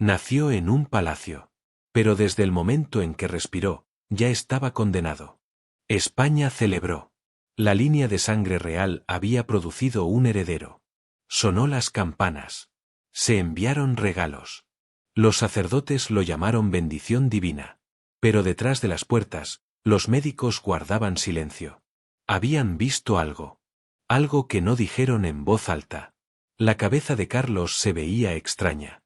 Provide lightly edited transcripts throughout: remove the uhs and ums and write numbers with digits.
Nació en un palacio. Pero desde el momento en que respiró, ya estaba condenado. España celebró. La línea de sangre real había producido un heredero. Sonó las campanas. Se enviaron regalos. Los sacerdotes lo llamaron bendición divina. Pero detrás de las puertas, los médicos guardaban silencio. Habían visto algo. Algo que no dijeron en voz alta. La cabeza de Carlos se veía extraña.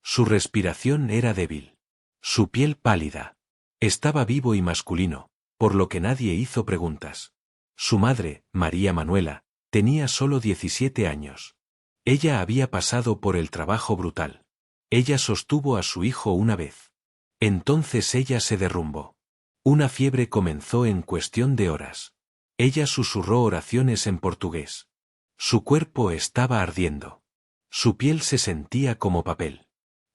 Su respiración era débil. Su piel pálida. Estaba vivo y masculino, por lo que nadie hizo preguntas. Su madre, María Manuela, tenía solo 17 años. Ella había pasado por el trabajo brutal. Ella sostuvo a su hijo una vez. Entonces ella se derrumbó. Una fiebre comenzó en cuestión de horas. Ella susurró oraciones en portugués. Su cuerpo estaba ardiendo. Su piel se sentía como papel.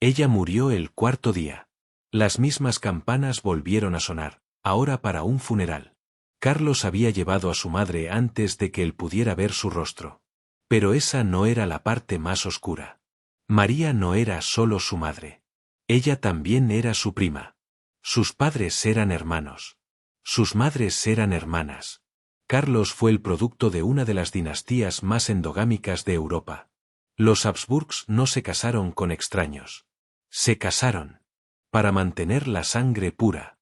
Ella murió el cuarto día. Las mismas campanas volvieron a sonar, ahora para un funeral. Carlos había llevado a su madre antes de que él pudiera ver su rostro. Pero esa no era la parte más oscura. María no era solo su madre. Ella también era su prima. Sus padres eran hermanos. Sus madres eran hermanas. Carlos fue el producto de una de las dinastías más endogámicas de Europa. Los Habsburgs no se casaron con extraños. Se casaron para mantener la sangre pura.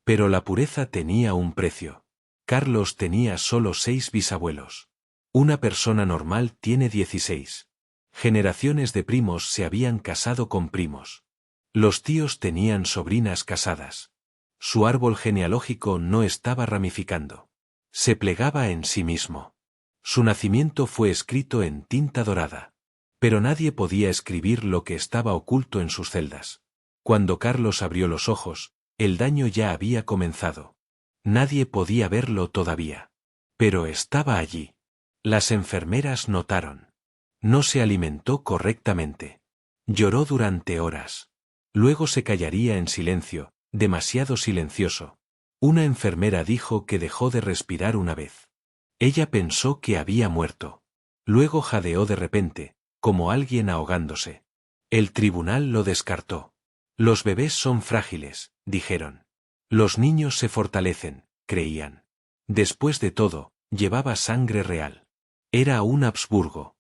Pero la pureza tenía un precio. Carlos tenía solo 6 bisabuelos. Una persona normal tiene 16. Generaciones de primos se habían casado con primos. Los tíos tenían sobrinas casadas. Su árbol genealógico no estaba ramificando. Se plegaba en sí mismo. Su nacimiento fue escrito en tinta dorada. Pero nadie podía escribir lo que estaba oculto en sus celdas. Cuando Carlos abrió los ojos, el daño ya había comenzado. Nadie podía verlo todavía. Pero estaba allí. Las enfermeras notaron. No se alimentó correctamente. Lloró durante horas. Luego se callaría en silencio, demasiado silencioso. Una enfermera dijo que dejó de respirar una vez. Ella pensó que había muerto. Luego jadeó de repente, como alguien ahogándose. El tribunal lo descartó. Los bebés son frágiles, dijeron. Los niños se fortalecen, creían. Después de todo, llevaba sangre real. Era un Habsburgo.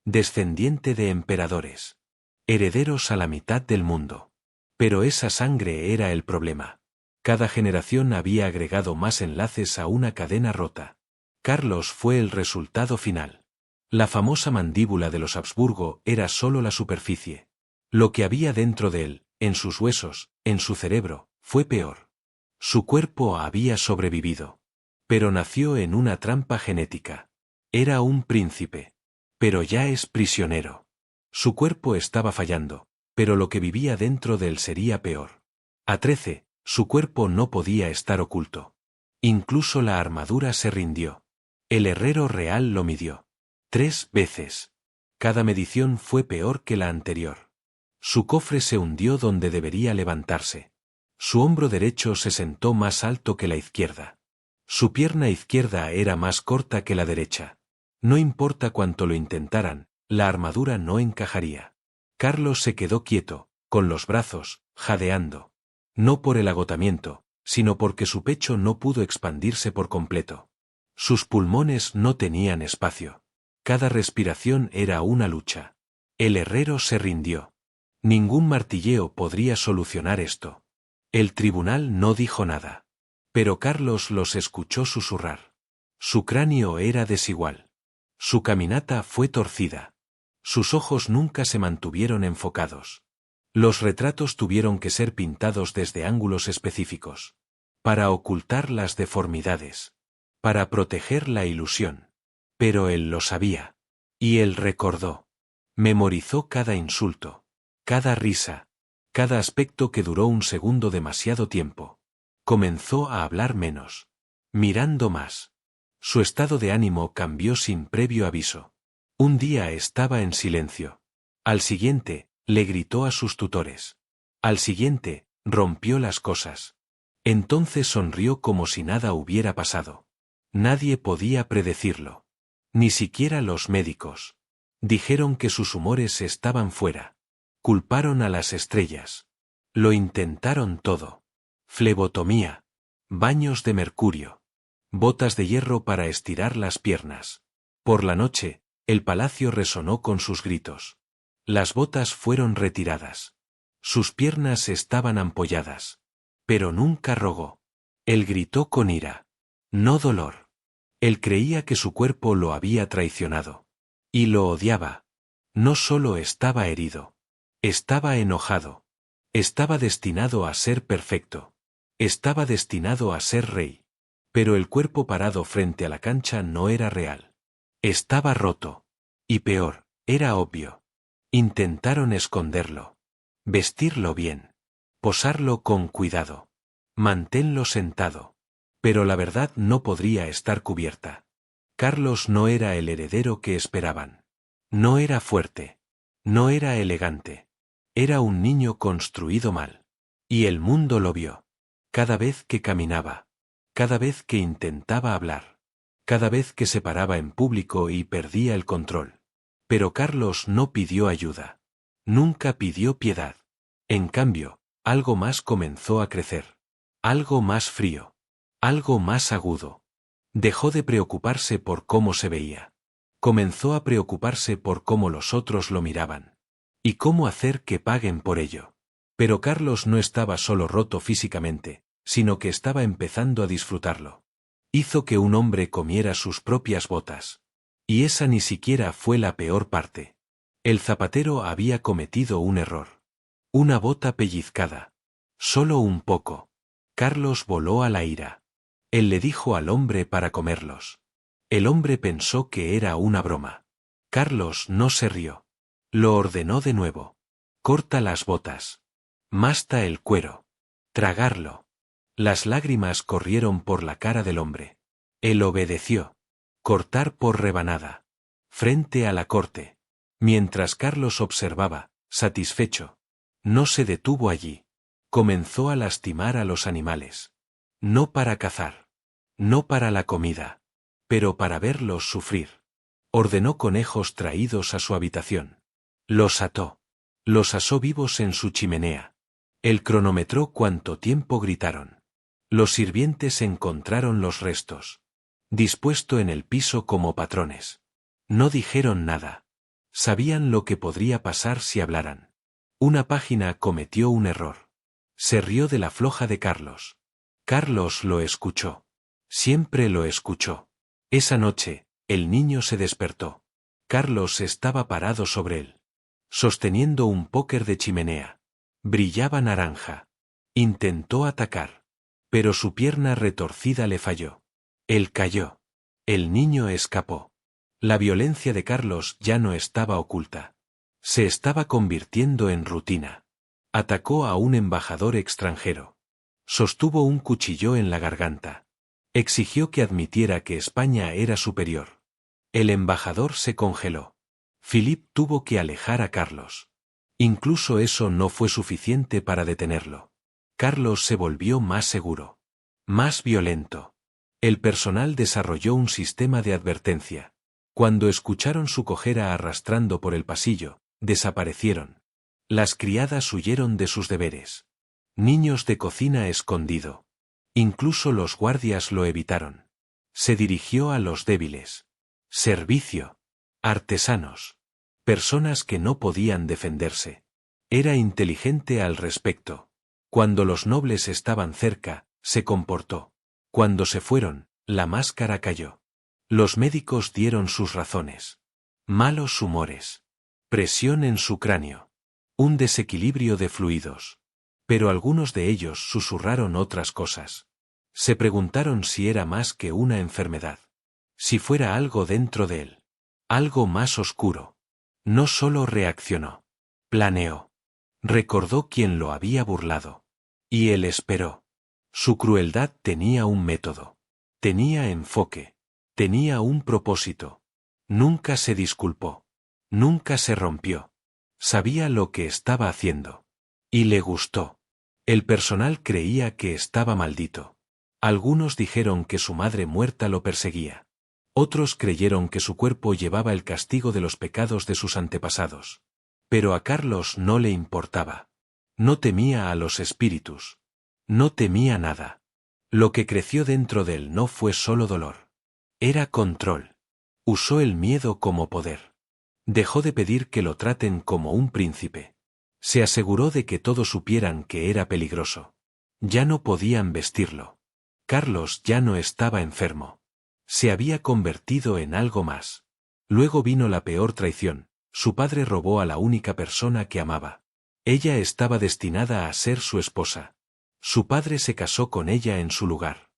Descendiente de emperadores. Herederos a la mitad del mundo. Pero esa sangre era el problema. Cada generación había agregado más enlaces a una cadena rota. Carlos fue el resultado final. La famosa mandíbula de los Habsburgo era solo la superficie. Lo que había dentro de él, en sus huesos, en su cerebro, fue peor. Su cuerpo había sobrevivido. Pero nació en una trampa genética. Era un príncipe. Pero ya es prisionero. Su cuerpo estaba fallando, pero lo que vivía dentro de él sería peor. A 13, su cuerpo no podía estar oculto. Incluso la armadura se rindió. El herrero real lo midió. 3 veces. Cada medición fue peor que la anterior. Su cofre se hundió donde debería levantarse. Su hombro derecho se sentó más alto que la izquierda. Su pierna izquierda era más corta que la derecha. No importa cuánto lo intentaran, la armadura no encajaría. Carlos se quedó quieto, con los brazos, jadeando. No por el agotamiento, sino porque su pecho no pudo expandirse por completo. Sus pulmones no tenían espacio. Cada respiración era una lucha. El herrero se rindió. Ningún martilleo podría solucionar esto. El tribunal no dijo nada. Pero Carlos los escuchó susurrar. Su cráneo era desigual. Su caminata fue torcida. Sus ojos nunca se mantuvieron enfocados. Los retratos tuvieron que ser pintados desde ángulos específicos. Para ocultar las deformidades. Para proteger la ilusión. Pero él lo sabía. Y él recordó. Memorizó cada insulto. Cada risa. Cada aspecto que duró un segundo demasiado tiempo. Comenzó a hablar menos. Mirando más. Su estado de ánimo cambió sin previo aviso. Un día estaba en silencio. Al siguiente, le gritó a sus tutores. Al siguiente, rompió las cosas. Entonces sonrió como si nada hubiera pasado. Nadie podía predecirlo. Ni siquiera los médicos. Dijeron que sus humores estaban fuera. Culparon a las estrellas. Lo intentaron todo. Flebotomía. Baños de mercurio. Botas de hierro para estirar las piernas. Por la noche, el palacio resonó con sus gritos. Las botas fueron retiradas. Sus piernas estaban ampolladas. Pero nunca rogó. Él gritó con ira. No dolor. Él creía que su cuerpo lo había traicionado. Y lo odiaba. No solo estaba herido. Estaba enojado. Estaba destinado a ser perfecto. Estaba destinado a ser rey. Pero el cuerpo parado frente a la cancha no era real. Estaba roto. Y peor, era obvio. Intentaron esconderlo. Vestirlo bien. Posarlo con cuidado. Manténlo sentado. Pero la verdad no podría estar cubierta. Carlos no era el heredero que esperaban. No era fuerte. No era elegante. Era un niño construido mal. Y el mundo lo vio. Cada vez que caminaba. Cada vez que intentaba hablar. Cada vez que se paraba en público y perdía el control. Pero Carlos no pidió ayuda. Nunca pidió piedad. En cambio, algo más comenzó a crecer. Algo más frío. Algo más agudo. Dejó de preocuparse por cómo se veía. Comenzó a preocuparse por cómo los otros lo miraban. Y cómo hacer que paguen por ello. Pero Carlos no estaba solo roto físicamente, sino que estaba empezando a disfrutarlo. Hizo que un hombre comiera sus propias botas. Y esa ni siquiera fue la peor parte. El zapatero había cometido un error. Una bota pellizcada. Solo un poco. Carlos voló a la ira. Él le dijo al hombre para comerlos. El hombre pensó que era una broma. Carlos no se rió. Lo ordenó de nuevo. Corta las botas. Masta el cuero. Tragarlo. Las lágrimas corrieron por la cara del hombre. Él obedeció. Cortar por rebanada. Frente a la corte. Mientras Carlos observaba, satisfecho. No se detuvo allí. Comenzó a lastimar a los animales. No para cazar. No para la comida. Pero para verlos sufrir. Ordenó conejos traídos a su habitación. Los ató. Los asó vivos en su chimenea. Él cronometró cuánto tiempo gritaron. Los sirvientes encontraron los restos. Dispuesto en el piso como patrones. No dijeron nada. Sabían lo que podría pasar si hablaran. Una página cometió un error. Se rió de la floja de Carlos. Carlos lo escuchó. Siempre lo escuchó. Esa noche, el niño se despertó. Carlos estaba parado sobre él. Sosteniendo un póker de chimenea. Brillaba naranja. Intentó atacar. Pero su pierna retorcida le falló. Él cayó. El niño escapó. La violencia de Carlos ya no estaba oculta. Se estaba convirtiendo en rutina. Atacó a un embajador extranjero. Sostuvo un cuchillo en la garganta. Exigió que admitiera que España era superior. El embajador se congeló. Philip tuvo que alejar a Carlos. Incluso eso no fue suficiente para detenerlo. Carlos se volvió más seguro. Más violento. El personal desarrolló un sistema de advertencia. Cuando escucharon su cojera arrastrando por el pasillo, desaparecieron. Las criadas huyeron de sus deberes. Niños de cocina escondido. Incluso los guardias lo evitaron. Se dirigió a los débiles. Servicio. Artesanos. Personas que no podían defenderse. Era inteligente al respecto. Cuando los nobles estaban cerca, se comportó. Cuando se fueron, la máscara cayó. Los médicos dieron sus razones. Malos humores. Presión en su cráneo. Un desequilibrio de fluidos. Pero algunos de ellos susurraron otras cosas. Se preguntaron si era más que una enfermedad. Si fuera algo dentro de él. Algo más oscuro. No solo reaccionó. Planeó. Recordó quién lo había burlado. Y él esperó. Su crueldad tenía un método. Tenía enfoque. Tenía un propósito. Nunca se disculpó. Nunca se rompió. Sabía lo que estaba haciendo. Y le gustó. El personal creía que estaba maldito. Algunos dijeron que su madre muerta lo perseguía. Otros creyeron que su cuerpo llevaba el castigo de los pecados de sus antepasados. Pero a Carlos no le importaba. No temía a los espíritus. No temía nada. Lo que creció dentro de él no fue solo dolor. Era control. Usó el miedo como poder. Dejó de pedir que lo traten como un príncipe. Se aseguró de que todos supieran que era peligroso. Ya no podían vestirlo. Carlos ya no estaba enfermo. Se había convertido en algo más. Luego vino la peor traición. Su padre robó a la única persona que amaba. Ella estaba destinada a ser su esposa. Su padre se casó con ella en su lugar.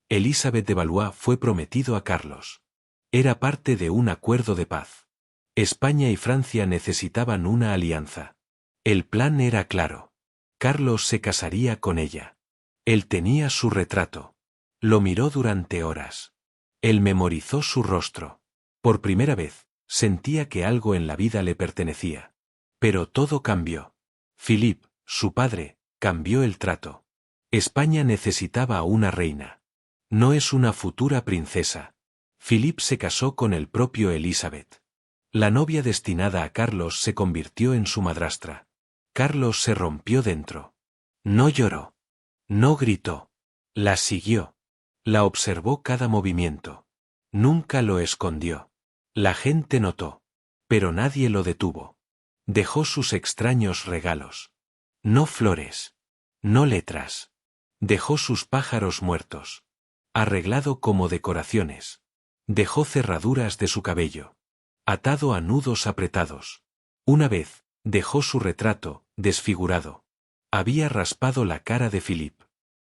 Elizabeth de Valois fue prometido a Carlos. Era parte de un acuerdo de paz. España y Francia necesitaban una alianza. El plan era claro. Carlos se casaría con ella. Él tenía su retrato. Lo miró durante horas. Él memorizó su rostro. Por primera vez, sentía que algo en la vida le pertenecía. Pero todo cambió. Philippe, su padre, cambió el trato. España necesitaba a una reina. No es una futura princesa. Philippe se casó con el propio Elizabeth. La novia destinada a Carlos se convirtió en su madrastra. Carlos se rompió dentro. No lloró. No gritó. La siguió. La observó cada movimiento. Nunca lo escondió. La gente notó. Pero nadie lo detuvo. Dejó sus extraños regalos. No flores. No letras. Dejó sus pájaros muertos. Arreglado como decoraciones. Dejó cerraduras de su cabello. Atado a nudos apretados. Una vez, dejó su retrato, desfigurado. Había raspado la cara de Philippe.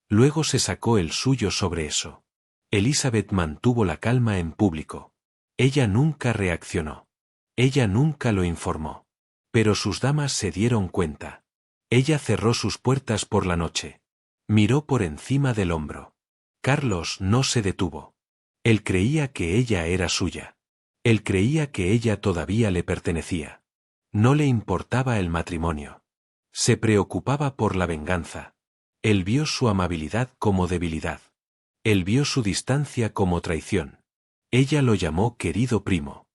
Luego se sacó el suyo sobre eso. Elizabeth mantuvo la calma en público. Ella nunca reaccionó. Ella nunca lo informó. Pero sus damas se dieron cuenta. Ella cerró sus puertas por la noche. Miró por encima del hombro. Carlos no se detuvo. Él creía que ella era suya. Él creía que ella todavía le pertenecía. No le importaba el matrimonio. Se preocupaba por la venganza. Él vio su amabilidad como debilidad. Él vio su distancia como traición. Ella lo llamó querido primo.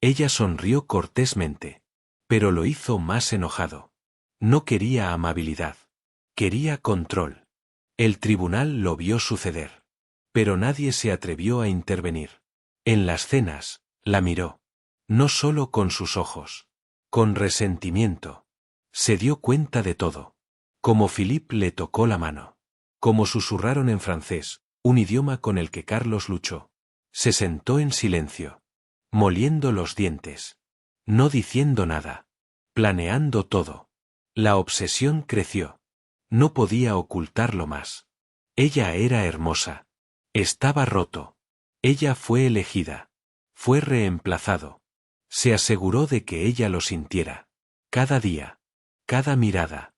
Ella sonrió cortésmente. Pero lo hizo más enojado. No quería amabilidad. Quería control. El tribunal lo vio suceder. Pero nadie se atrevió a intervenir. En las cenas, la miró. No solo con sus ojos. Con resentimiento. Se dio cuenta de todo. Como Philippe le tocó la mano. Como susurraron en francés, un idioma con el que Carlos luchó. Se sentó en silencio. Moliendo los dientes. No diciendo nada. Planeando todo. La obsesión creció. No podía ocultarlo más. Ella era hermosa. Estaba roto. Ella fue elegida. Fue reemplazado. Se aseguró de que ella lo sintiera. Cada día. Cada mirada.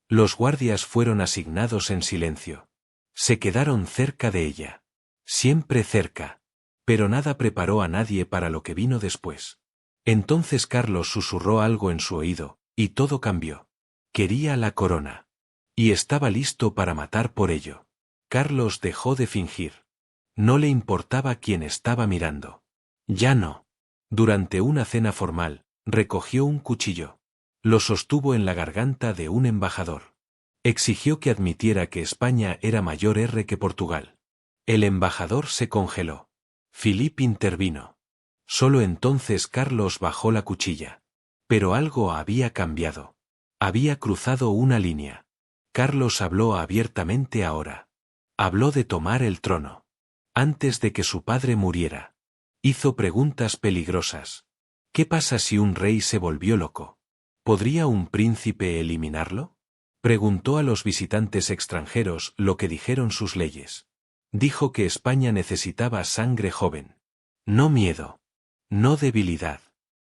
Los guardias fueron asignados en silencio. Se quedaron cerca de ella. Siempre cerca. Pero nada preparó a nadie para lo que vino después. Entonces Carlos susurró algo en su oído, y todo cambió. Quería la corona. Y estaba listo para matar por ello. Carlos dejó de fingir. No le importaba quién estaba mirando. Ya no. Durante una cena formal, recogió un cuchillo. Lo sostuvo en la garganta de un embajador. Exigió que admitiera que España era mayor que Portugal. El embajador se congeló. Philippe intervino. Solo entonces Carlos bajó la cuchilla. Pero algo había cambiado. Había cruzado una línea. Carlos habló abiertamente ahora. Habló de tomar el trono. Antes de que su padre muriera. Hizo preguntas peligrosas. ¿Qué pasa si un rey se volvió loco? ¿Podría un príncipe eliminarlo? Preguntó a los visitantes extranjeros lo que dijeron sus leyes. Dijo que España necesitaba sangre joven. No miedo. No debilidad.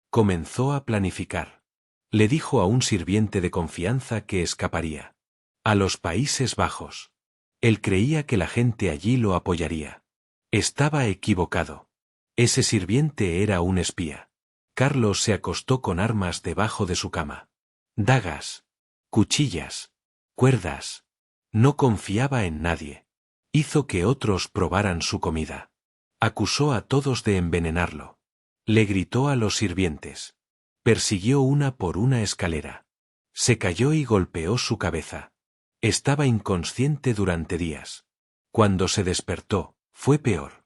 Comenzó a planificar. Le dijo a un sirviente de confianza que escaparía. A los Países Bajos. Él creía que la gente allí lo apoyaría. Estaba equivocado. Ese sirviente era un espía. Carlos se acostó con armas debajo de su cama. Dagas. Cuchillas. Cuerdas. No confiaba en nadie. Hizo que otros probaran su comida. Acusó a todos de envenenarlo. Le gritó a los sirvientes. Persiguió una por una escalera. Se cayó y golpeó su cabeza. Estaba inconsciente durante días. Cuando se despertó, fue peor.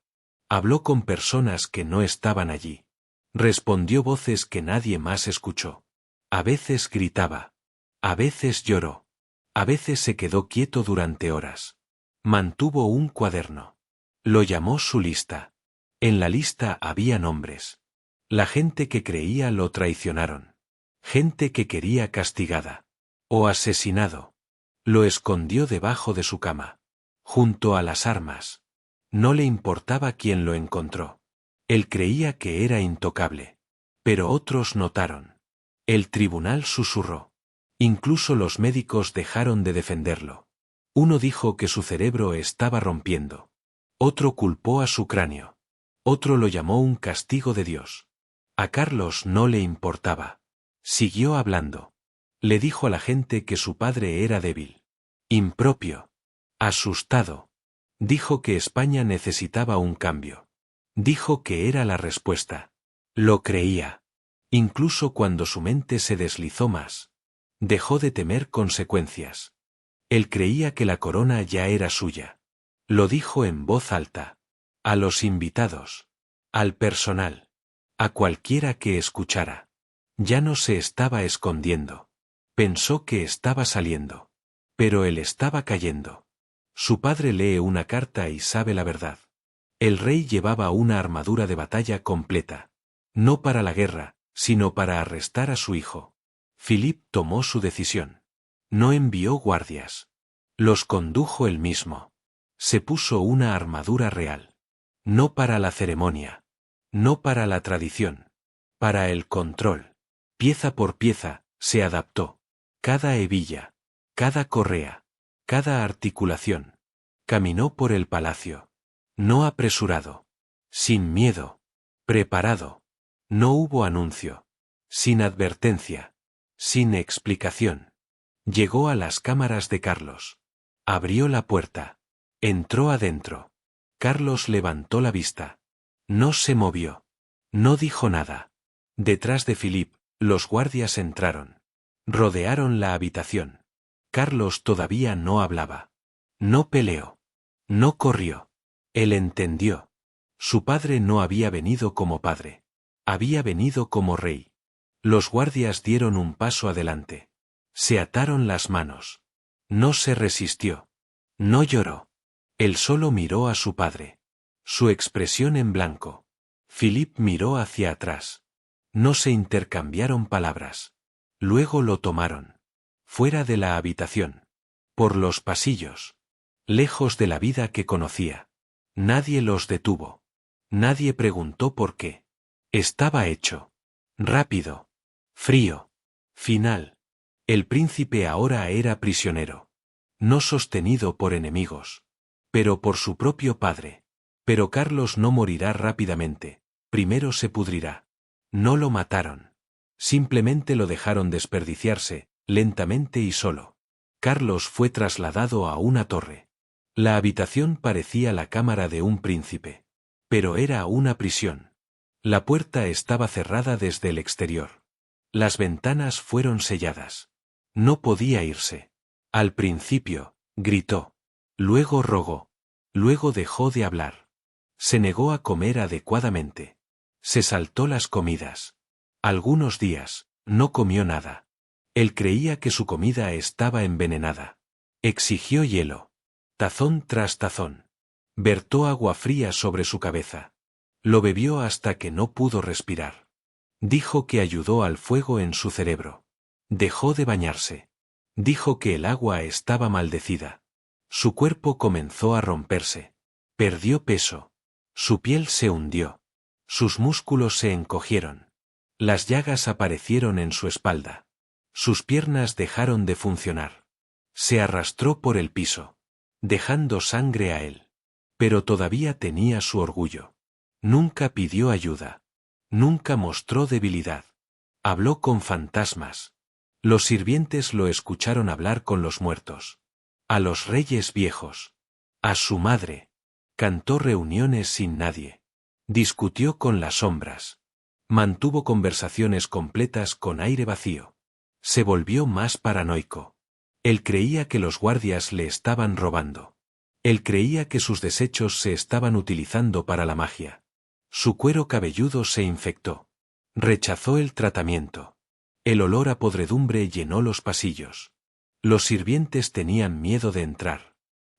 Habló con personas que no estaban allí. Respondió voces que nadie más escuchó. A veces gritaba. A veces lloró. A veces se quedó quieto durante horas. Mantuvo un cuaderno. Lo llamó su lista. En la lista había nombres. La gente que creía lo traicionaron. Gente que quería castigada. O asesinado. Lo escondió debajo de su cama. Junto a las armas. No le importaba quién lo encontró. Él creía que era intocable. Pero otros notaron. El tribunal susurró. Incluso los médicos dejaron de defenderlo. Uno dijo que su cerebro estaba rompiendo. Otro culpó a su cráneo. Otro lo llamó un castigo de Dios. A Carlos no le importaba. Siguió hablando. Le dijo a la gente que su padre era débil. Impropio. Asustado. Dijo que España necesitaba un cambio. Dijo que era la respuesta. Lo creía. Incluso cuando su mente se deslizó más. Dejó de temer consecuencias. Él creía que la corona ya era suya. Lo dijo en voz alta. A los invitados. Al personal. A cualquiera que escuchara. Ya no se estaba escondiendo. Pensó que estaba saliendo. Pero él estaba cayendo. Su padre lee una carta y sabe la verdad. El rey llevaba una armadura de batalla completa. No para la guerra, sino para arrestar a su hijo. Philip tomó su decisión. No envió guardias. Los condujo él mismo. Se puso una armadura real. No para la ceremonia. No para la tradición. Para el control. Pieza por pieza, se adaptó. Cada hebilla. Cada correa. Cada articulación. Caminó por el palacio. No apresurado. Sin miedo. Preparado. No hubo anuncio. Sin advertencia. Sin explicación. Llegó a las cámaras de Carlos. Abrió la puerta. Entró adentro. Carlos levantó la vista. No se movió. No dijo nada. Detrás de Philip, los guardias entraron. Rodearon la habitación. Carlos todavía no hablaba. No peleó. No corrió. Él entendió. Su padre no había venido como padre. Había venido como rey. Los guardias dieron un paso adelante. Se ataron las manos. No se resistió. No lloró. Él solo miró a su padre. Su expresión en blanco. Philip miró hacia atrás. No se intercambiaron palabras. Luego lo tomaron. Fuera de la habitación. Por los pasillos. Lejos de la vida que conocía. Nadie los detuvo. Nadie preguntó por qué. Estaba hecho. Rápido. Frío. Final. El príncipe ahora era prisionero. No sostenido por enemigos. Pero por su propio padre. Pero Carlos no morirá rápidamente. Primero se pudrirá. No lo mataron. Simplemente lo dejaron desperdiciarse, lentamente y solo. Carlos fue trasladado a una torre. La habitación parecía la cámara de un príncipe. Pero era una prisión. La puerta estaba cerrada desde el exterior. Las ventanas fueron selladas. No podía irse. Al principio, gritó. Luego rogó. Luego dejó de hablar. Se negó a comer adecuadamente. Se saltó las comidas. Algunos días, no comió nada. Él creía que su comida estaba envenenada. Exigió hielo. Tazón tras tazón. Vertó agua fría sobre su cabeza. Lo bebió hasta que no pudo respirar. Dijo que ayudó al fuego en su cerebro. Dejó de bañarse. Dijo que el agua estaba maldecida. Su cuerpo comenzó a romperse. Perdió peso. Su piel se hundió. Sus músculos se encogieron. Las llagas aparecieron en su espalda. Sus piernas dejaron de funcionar. Se arrastró por el piso, dejando sangre a él. Pero todavía tenía su orgullo. Nunca pidió ayuda. Nunca mostró debilidad. Habló con fantasmas. Los sirvientes lo escucharon hablar con los muertos. A los reyes viejos. A su madre. Cantó reuniones sin nadie. Discutió con las sombras. Mantuvo conversaciones completas con aire vacío. Se volvió más paranoico. Él creía que los guardias le estaban robando. Él creía que sus desechos se estaban utilizando para la magia. Su cuero cabelludo se infectó. Rechazó el tratamiento. El olor a podredumbre llenó los pasillos. Los sirvientes tenían miedo de entrar.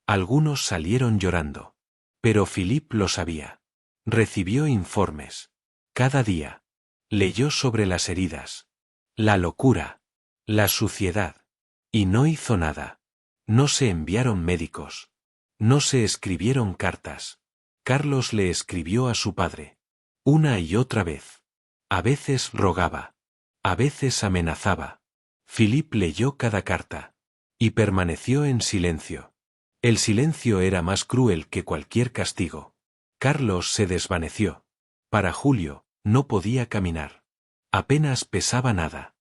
Algunos salieron llorando. Pero Philippe lo sabía. Recibió informes. Cada día. Leyó sobre las heridas. La locura. La suciedad. Y no hizo nada. No se enviaron médicos. No se escribieron cartas. Carlos le escribió a su padre. Una y otra vez. A veces rogaba. A veces amenazaba. Philippe leyó cada carta. Y permaneció en silencio. El silencio era más cruel que cualquier castigo. Carlos se desvaneció. Para Julio, no podía caminar. Apenas pesaba nada.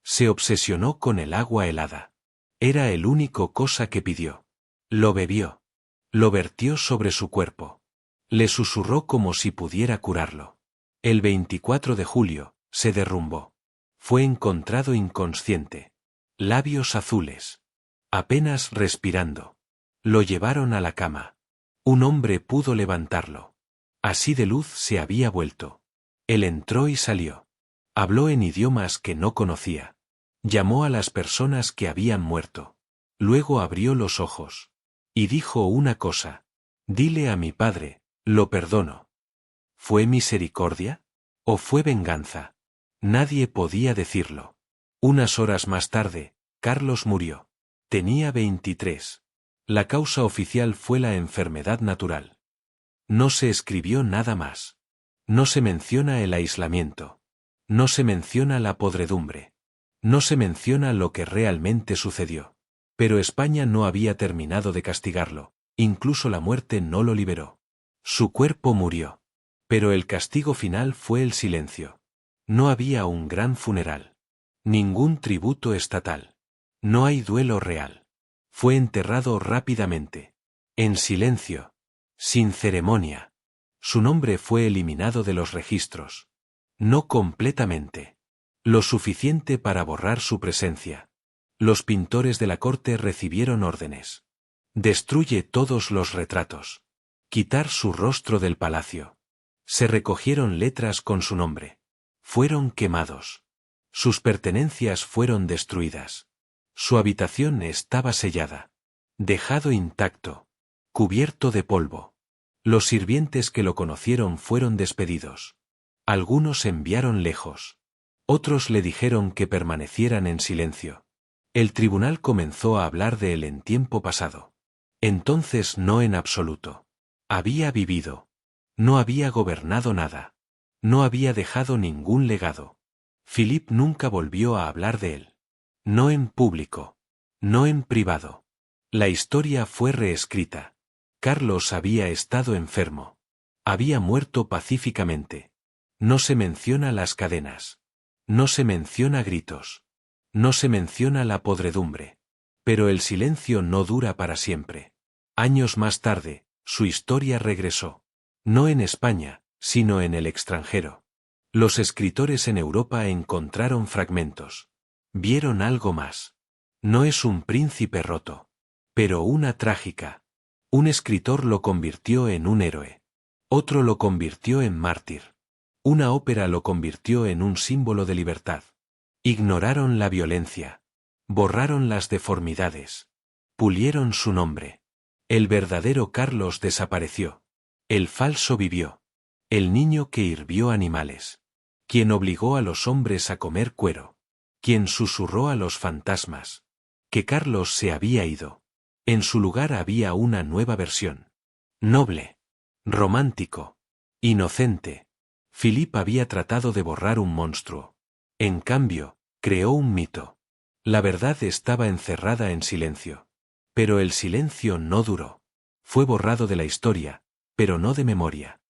Se obsesionó con el agua helada. Era el único cosa que pidió. Lo bebió. Lo vertió sobre su cuerpo. Le susurró como si pudiera curarlo. El 24 de julio, se derrumbó. Fue encontrado inconsciente. Labios azules. Apenas respirando. Lo llevaron a la cama. Un hombre pudo levantarlo. Así de luz se había vuelto. Él entró y salió. Habló en idiomas que no conocía. Llamó a las personas que habían muerto. Luego abrió los ojos. Y dijo una cosa. Dile a mi padre, lo perdono. ¿Fue misericordia? ¿O fue venganza? Nadie podía decirlo. Unas horas más tarde, Carlos murió. Tenía 23. La causa oficial fue la enfermedad natural. No se escribió nada más. No se menciona el aislamiento. No se menciona la podredumbre. No se menciona lo que realmente sucedió. Pero España no había terminado de castigarlo, incluso la muerte no lo liberó. Su cuerpo murió. Pero el castigo final fue el silencio. No había un gran funeral. Ningún tributo estatal. No hay duelo real. Fue enterrado rápidamente. En silencio. Sin ceremonia. Su nombre fue eliminado de los registros. No completamente. Lo suficiente para borrar su presencia. Los pintores de la corte recibieron órdenes. Destruye todos los retratos. Quitar su rostro del palacio. Se recogieron letras con su nombre. Fueron quemados. Sus pertenencias fueron destruidas. Su habitación estaba sellada. Dejado intacto. Cubierto de polvo. Los sirvientes que lo conocieron fueron despedidos. Algunos enviaron lejos. Otros le dijeron que permanecieran en silencio. El tribunal comenzó a hablar de él en tiempo pasado. Entonces no en absoluto. Había vivido. No había gobernado nada. No había dejado ningún legado. Philippe nunca volvió a hablar de él. No en público. No en privado. La historia fue reescrita. Carlos había estado enfermo. Había muerto pacíficamente. No se menciona las cadenas. No se menciona gritos. No se menciona la podredumbre. Pero el silencio no dura para siempre. Años más tarde, su historia regresó. No en España, sino en el extranjero. Los escritores en Europa encontraron fragmentos. Vieron algo más. No es un príncipe roto. Pero una trágica. Un escritor lo convirtió en un héroe. Otro lo convirtió en mártir. Una ópera lo convirtió en un símbolo de libertad. Ignoraron la violencia. Borraron las deformidades. Pulieron su nombre. El verdadero Carlos desapareció. El falso vivió. El niño que hirvió animales. Quien obligó a los hombres a comer cuero. Quien susurró a los fantasmas. Que Carlos se había ido. En su lugar había una nueva versión. Noble. Romántico. Inocente. Philippe había tratado de borrar un monstruo. En cambio, creó un mito. La verdad estaba encerrada en silencio. Pero el silencio no duró. Fue borrado de la historia, pero no de memoria.